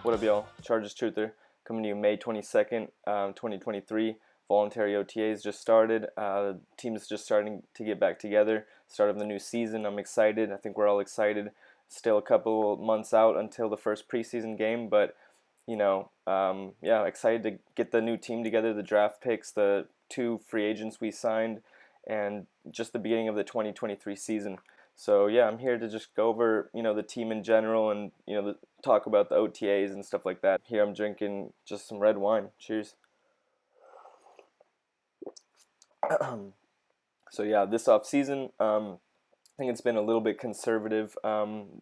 What up, y'all? Chargers Truther coming to you May 22nd, 2023. Voluntary OTAs just started. The team's just starting to get back together. Start of the new season. I'm excited. I think we're all excited. Still a couple months out until the first preseason game, but yeah, excited to get the new team together, the draft picks, the two free agents we signed, and just the beginning of the 2023 season. So yeah, I'm here to just go over, the team in general and, talk about the OTAs and stuff like that. Here I'm drinking just some red wine. Cheers. So yeah, this off season, I think it's been a little bit conservative.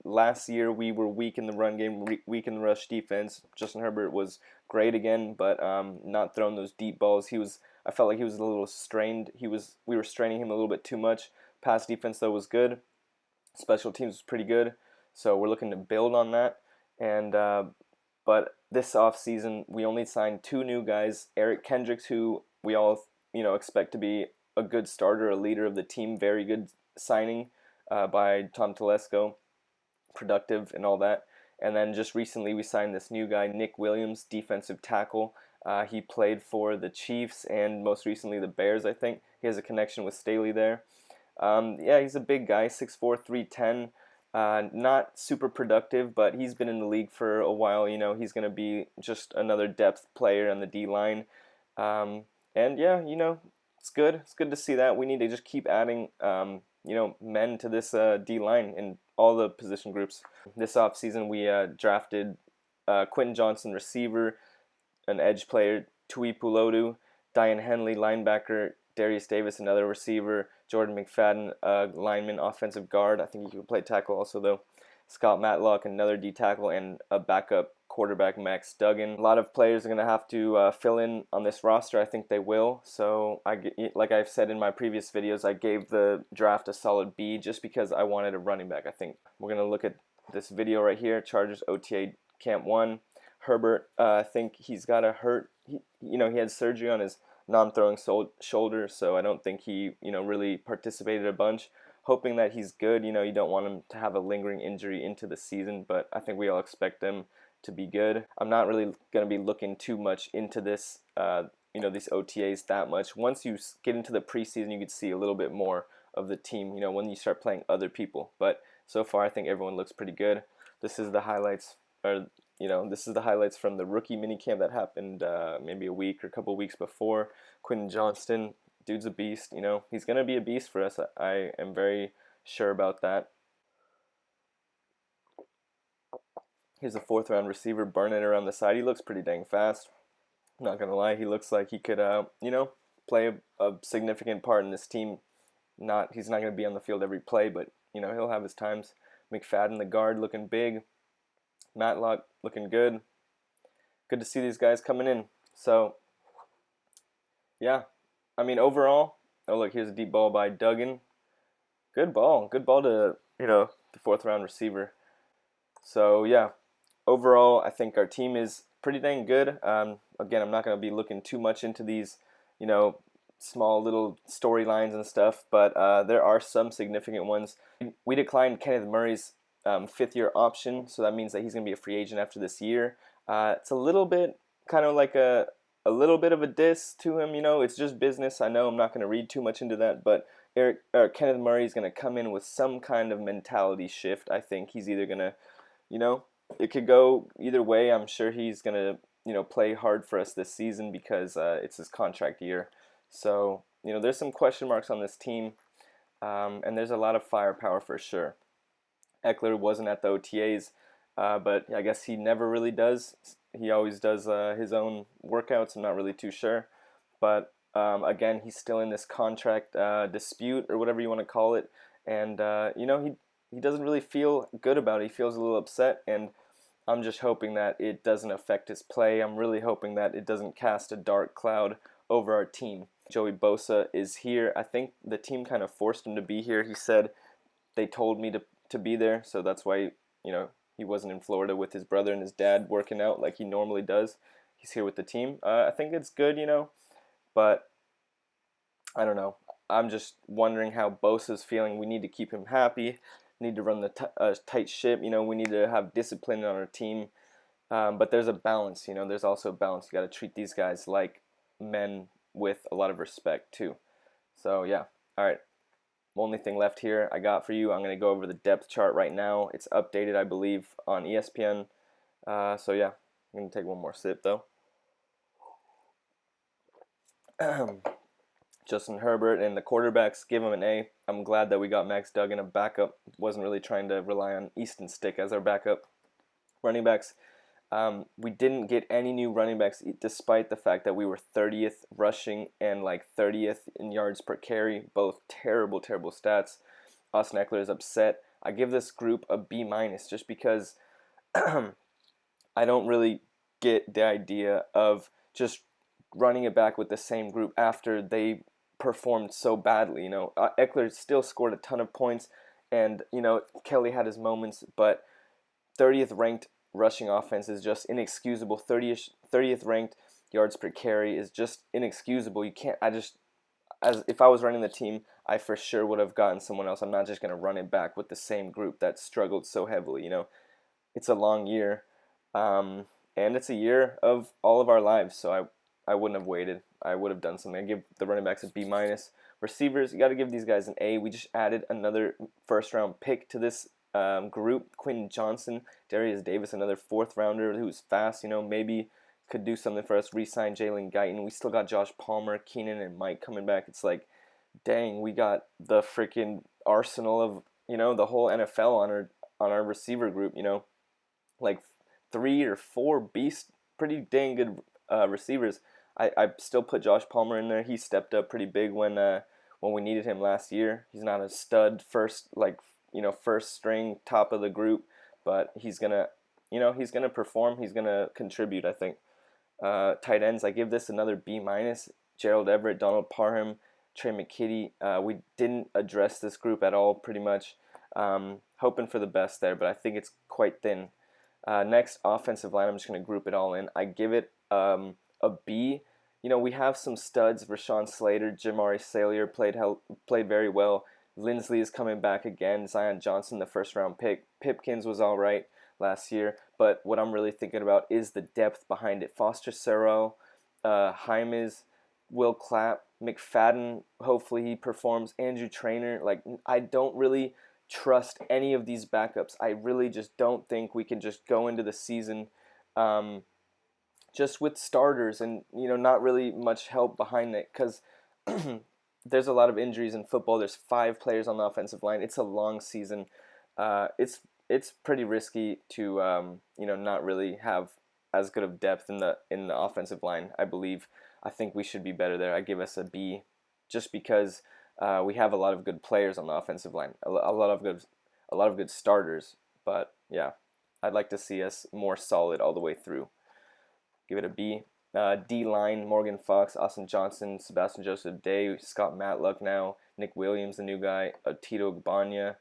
Last year we were weak in the run game, weak in the rush defense. Justin Herbert was great again, but not throwing those deep balls. I felt like he was a little strained. We were straining him a little bit too much. Pass defense though was good. Special teams was pretty good. So we're looking to build on that. And but this offseason we only signed two new guys. Eric Kendricks, who we all expect to be a good starter, a leader of the team. Very good signing by Tom Telesco, productive and all that. And then just recently we signed this new guy, Nick Williams, defensive tackle. He played for the Chiefs and most recently the Bears, I think. He has a connection with Staley there. Yeah, he's a big guy, 6'4", 310. Not super productive, but he's been in the league for a while. He's going to be just another depth player on the D-line. And yeah, it's good. It's good to see that. We need to just keep adding, men to this D-line in all the position groups. This offseason, we drafted Quentin Johnson, receiver, an edge player, Tui Pulotu, Diane Henley, linebacker, Darius Davis, another receiver, Jordan McFadden, lineman, offensive guard. I think he could play tackle also, though. Scott Matlock, another D tackle, and a backup quarterback, Max Duggan. A lot of players are going to have to fill in on this roster. I think they will. So, like I've said in my previous videos, I gave the draft a solid B just because I wanted a running back. I think we're going to look at this video right here, Chargers OTA Camp 1. Herbert, I think he's got a hurt. He had surgery on his non-throwing shoulder, so I don't think he, really participated a bunch. Hoping that he's good. You don't want him to have a lingering injury into the season, but I think we all expect him to be good. I'm not really going to be looking too much into this, these OTAs that much. Once you get into the preseason, you could see a little bit more of the team, when you start playing other people. But so far, I think everyone looks pretty good. This is the highlights, this is the highlights from the rookie minicamp that happened maybe a week or a couple weeks before. Quentin Johnston, dude's a beast. He's gonna be a beast for us. I am very sure about that. Here's a fourth round receiver, Barnett around the side. He looks pretty dang fast. Not gonna lie, he looks like he could, play a significant part in this team. He's not gonna be on the field every play, but he'll have his times. McFadden, the guard, looking big. Matlock looking good. Good to see these guys coming in. So, yeah. I mean, overall, oh look, here's a deep ball by Duggan. Good ball. Good ball to, the fourth round receiver. So, yeah. Overall, I think our team is pretty dang good. Again, I'm not going to be looking too much into these, small little storylines and stuff, but there are some significant ones. We declined Kenneth Murray's fifth-year option, so that means that he's going to be a free agent after this year. It's a little bit kind of like a little bit of a diss to him. It's just business. I know I'm not going to read too much into that, but Kenneth Murray is going to come in with some kind of mentality shift. I think he's either going to, it could go either way. I'm sure he's going to, play hard for us this season because it's his contract year. So, there's some question marks on this team, and there's a lot of firepower for sure. Eckler wasn't at the OTAs, but I guess he never really does. He always does his own workouts. I'm not really too sure. But again, he's still in this contract dispute or whatever you want to call it. And, he doesn't really feel good about it. He feels a little upset. And I'm just hoping that it doesn't affect his play. I'm really hoping that it doesn't cast a dark cloud over our team. Joey Bosa is here. I think the team kind of forced him to be here. He said they told me to be there, so that's why he wasn't in Florida with his brother and his dad working out like he normally does. He's here with the team. I think it's good, but I don't know. I'm just wondering how Bosa's feeling. We need to keep him happy. Need to run the tight ship. We need to have discipline on our team. But there's a balance, there's also a balance. You got to treat these guys like men with a lot of respect too. So yeah, all right. Only thing left here I got for you. I'm going to go over the depth chart right now. It's updated, I believe, on ESPN. So yeah, I'm going to take one more sip though. Justin Herbert and the quarterbacks, give him an A. I'm glad that we got Max Duggan, a backup. Wasn't really trying to rely on Easton Stick as our backup. Running backs, we didn't get any new running backs despite the fact that we were 30th rushing and like 30th in yards per carry. Both terrible, terrible stats. Austin Eckler is upset. I give this group a B minus just because I don't really get the idea of just running it back with the same group after they performed so badly. Eckler still scored a ton of points, and Kelly had his moments, but 30th ranked rushing offense is just inexcusable. 30th ranked yards per carry is just inexcusable. You can't. As if I was running the team, I for sure would have gotten someone else. I'm not just gonna run it back with the same group that struggled so heavily. It's a long year, and it's a year of all of our lives. So I wouldn't have waited. I would have done something. I give the running backs a B minus. Receivers, you got to give these guys an A. We just added another first round pick to this group. Quentin Johnson, Darius Davis, another fourth rounder who's fast. Maybe could do something for us. Re-sign Jalen Guyton. We still got Josh Palmer, Keenan, and Mike coming back. It's like, dang, we got the freaking arsenal of the whole NFL on our receiver group. Like 3 or 4 beast, pretty dang good receivers. I still put Josh Palmer in there. He stepped up pretty big when we needed him last year. He's not a stud first string top of the group, but he's gonna perform. He's gonna contribute, I think. Tight ends, I give this another B minus. Gerald Everett, Donald Parham, Trey McKitty. We didn't address this group at all, pretty much. Hoping for the best there, but I think it's quite thin. Next, offensive line, I'm just going to group it all in. I give it a B. We have some studs. Rashawn Slater, Jamari Salyer played very well. Lindsley is coming back again. Zion Johnson, the first round pick. Pipkins was all right last year, but what I'm really thinking about is the depth behind it. Foster Sarell, Hymes, Will Clapp, McFadden, hopefully he performs. Andrew Trainer, I don't really trust any of these backups. I really just don't think we can just go into the season just with starters and not really much help behind it, because there's a lot of injuries in football. There's 5 players on the offensive line. It's a long season. It's pretty risky to not really have as good of depth in the offensive line. I think we should be better there. I give us a B, just because we have a lot of good players on the offensive line, a lot of good starters. But yeah, I'd like to see us more solid all the way through. Give it a B. D line: Morgan Fox, Austin Johnson, Sebastian Joseph Day, Scott Matluck now, Nick Williams, the new guy, Tito Gbanya.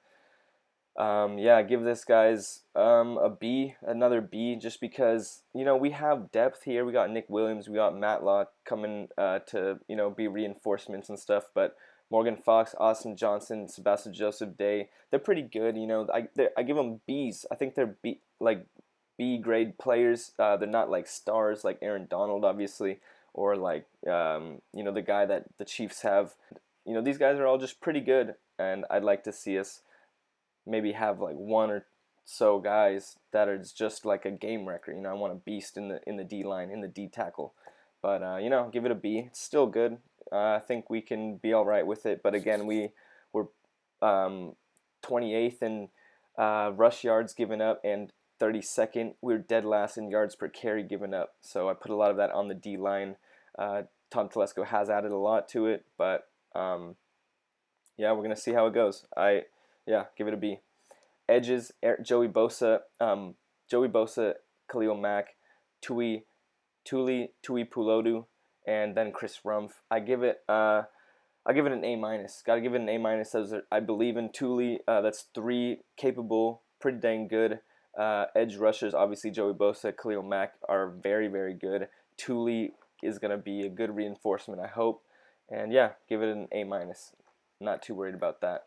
Give this guys a B, another B, just because we have depth here. We got Nick Williams, we got Matlock coming to be reinforcements and stuff. But Morgan Fox, Austin Johnson, Sebastian Joseph Day, they're pretty good. I give them Bs. I think they're B grade players. They're not like stars like Aaron Donald, obviously, or like the guy that the Chiefs have. These guys are all just pretty good, and I'd like to see us maybe have like one or so guys that are just like a game wrecker. I want a beast in the D line, in the D tackle. But give it a B. It's still good. I think we can be all right with it. But again, we're 28th in rush yards given up and 32nd. We're dead last in yards per carry given up. So I put a lot of that on the D line. Tom Telesco has added a lot to it, but we're gonna see how it goes. Give it a B. Edges: Joey Bosa, Khalil Mack, Tui Pulodu, and then Chris Rumph. I give it an A minus. Got to give it an A minus. I believe in Tuli. That's 3 capable, pretty dang good edge rushers. Obviously, Joey Bosa, Khalil Mack are very, very good. Tuli is gonna be a good reinforcement, I hope. And give it an A minus. Not too worried about that.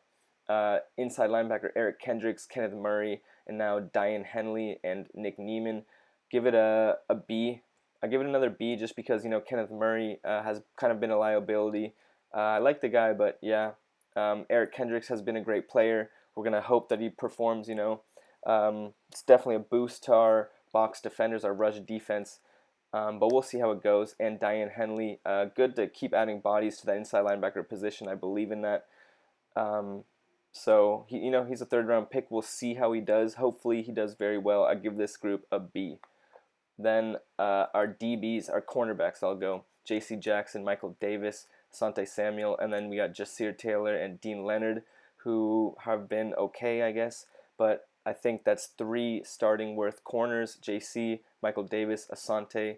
Inside linebacker: Eric Kendricks, Kenneth Murray, and now Diane Henley and Nick Neiman. give it a B. I give it another B just because Kenneth Murray has kind of been a liability. I like the guy, but yeah, Eric Kendricks has been a great player. We're gonna hope that he performs. It's definitely a boost to our box defenders, our rush defense. But we'll see how it goes. And Diane Henley, good to keep adding bodies to that inside linebacker position. I believe in that. Um, so he's a third round pick. We'll see how he does. Hopefully he does very well. I give this group a B. Then our DBs, our cornerbacks, I'll go J.C. Jackson, Michael Davis, Asante Samuel, and then we got Jasir Taylor and Dean Leonard, who have been okay, I guess. But I think that's three starting worth corners: J.C., Michael Davis, Asante.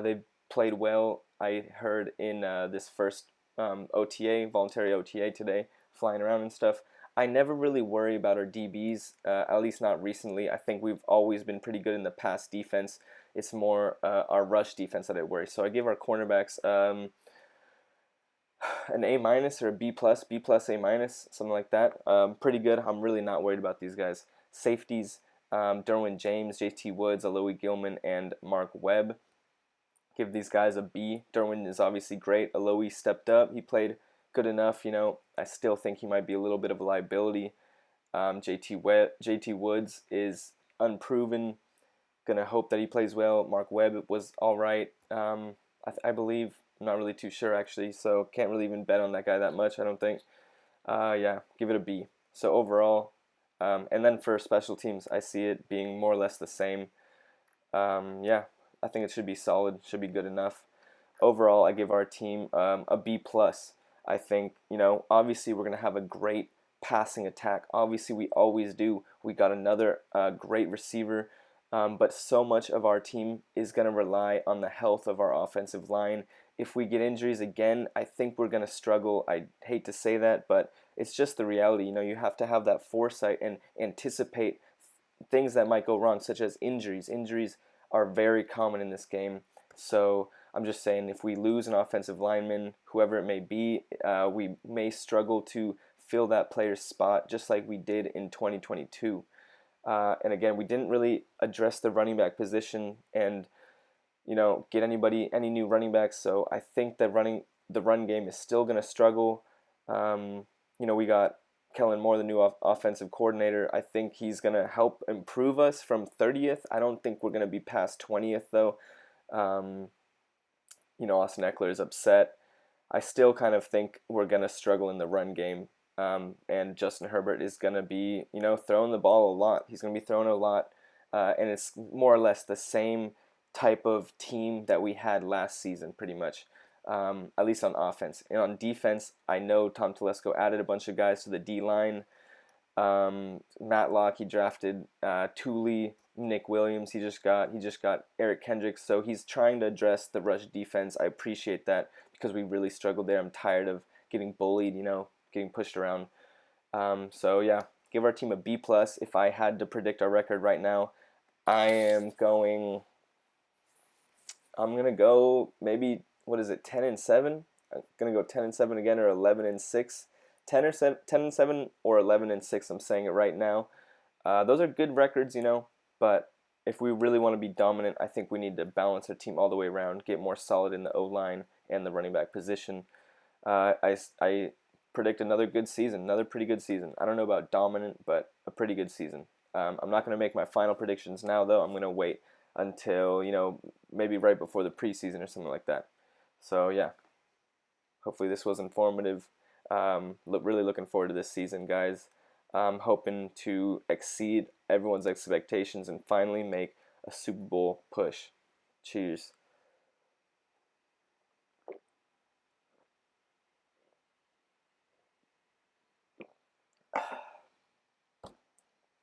They've played well. I heard in this first OTA, voluntary OTA today, flying around and stuff. I never really worry about our DBs, at least not recently. I think we've always been pretty good in the pass defense. It's more our rush defense that I worry. So I give our cornerbacks an A minus or a B plus, A minus, something like that. Pretty good. I'm really not worried about these guys. Safeties: Derwin James, J.T. Woods, Alohi Gilman, and Mark Webb. Give these guys a B. Derwin is obviously great. Alohi stepped up. He played good enough. I still think he might be a little bit of a liability. J.T. Woods is unproven. Gonna hope that he plays well. Mark Webb was all right. I believe. I'm not really too sure actually, so can't really even bet on that guy that much. I don't think. Yeah, give it a B. So overall, and then for special teams, I see it being more or less the same. Yeah, I think it should be solid. Should be good enough. Overall, I give our team a B plus. I think obviously we're gonna have a great passing attack. Obviously, we always do. We got another great receiver. But so much of our team is going to rely on the health of our offensive line. If we get injuries again, I think we're going to struggle. I hate to say that, but it's just the reality. You have to have that foresight and anticipate things that might go wrong, such as injuries. Injuries are very common in this game. So I'm just saying, if we lose an offensive lineman, whoever it may be, we may struggle to fill that player's spot, just like we did in 2022. And again, we didn't really address the running back position and get any new running backs. So I think that the run game is still going to struggle. We got Kellen Moore, the new offensive coordinator. I think he's going to help improve us from 30th. I don't think we're going to be past 20th though. Austin Eckler is upset. I still kind of think we're going to struggle in the run game. And Justin Herbert is going to be, throwing the ball a lot. He's going to be throwing a lot. And it's more or less the same type of team that we had last season, pretty much, at least on offense. And on defense, I know Tom Telesco added a bunch of guys to the D-line. Matlock, he drafted Tooley, Nick Williams. He just got Eric Kendricks. So he's trying to address the rush defense. I appreciate that because we really struggled there. I'm tired of getting bullied, getting pushed around. So yeah, give our team a B plus. If I had to predict our record right now, I'm gonna go maybe 10-7. I'm gonna go 10-7 again, or 11-6. 10-7 or 11-6. I'm saying it right now. Those are good records, but if we really want to be dominant, I think we need to balance our team all the way around, get more solid in the O-line and the running back position. I predict another good season, another pretty good season. I don't know about dominant, but a pretty good season. I'm not going to make my final predictions now, though. I'm going to wait until, maybe right before the preseason or something like that. So, yeah, hopefully this was informative. Really looking forward to this season, guys. I'm hoping to exceed everyone's expectations and finally make a Super Bowl push. Cheers.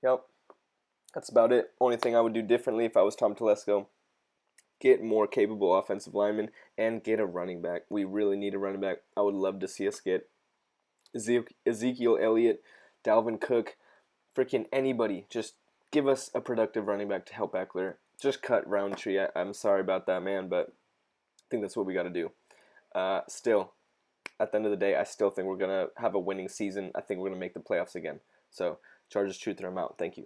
Yep, that's about it. Only thing I would do differently if I was Tom Telesco: get more capable offensive linemen and get a running back. We really need a running back. I would love to see us get Ezekiel Elliott, Dalvin Cook, freaking anybody. Just give us a productive running back to help Eckler. Just cut Roundtree. I'm sorry about that, man, but I think that's what we got to do. Still, at the end of the day, I still think we're going to have a winning season. I think we're going to make the playoffs again. So, Chargers Truth, I'm out. Thank you.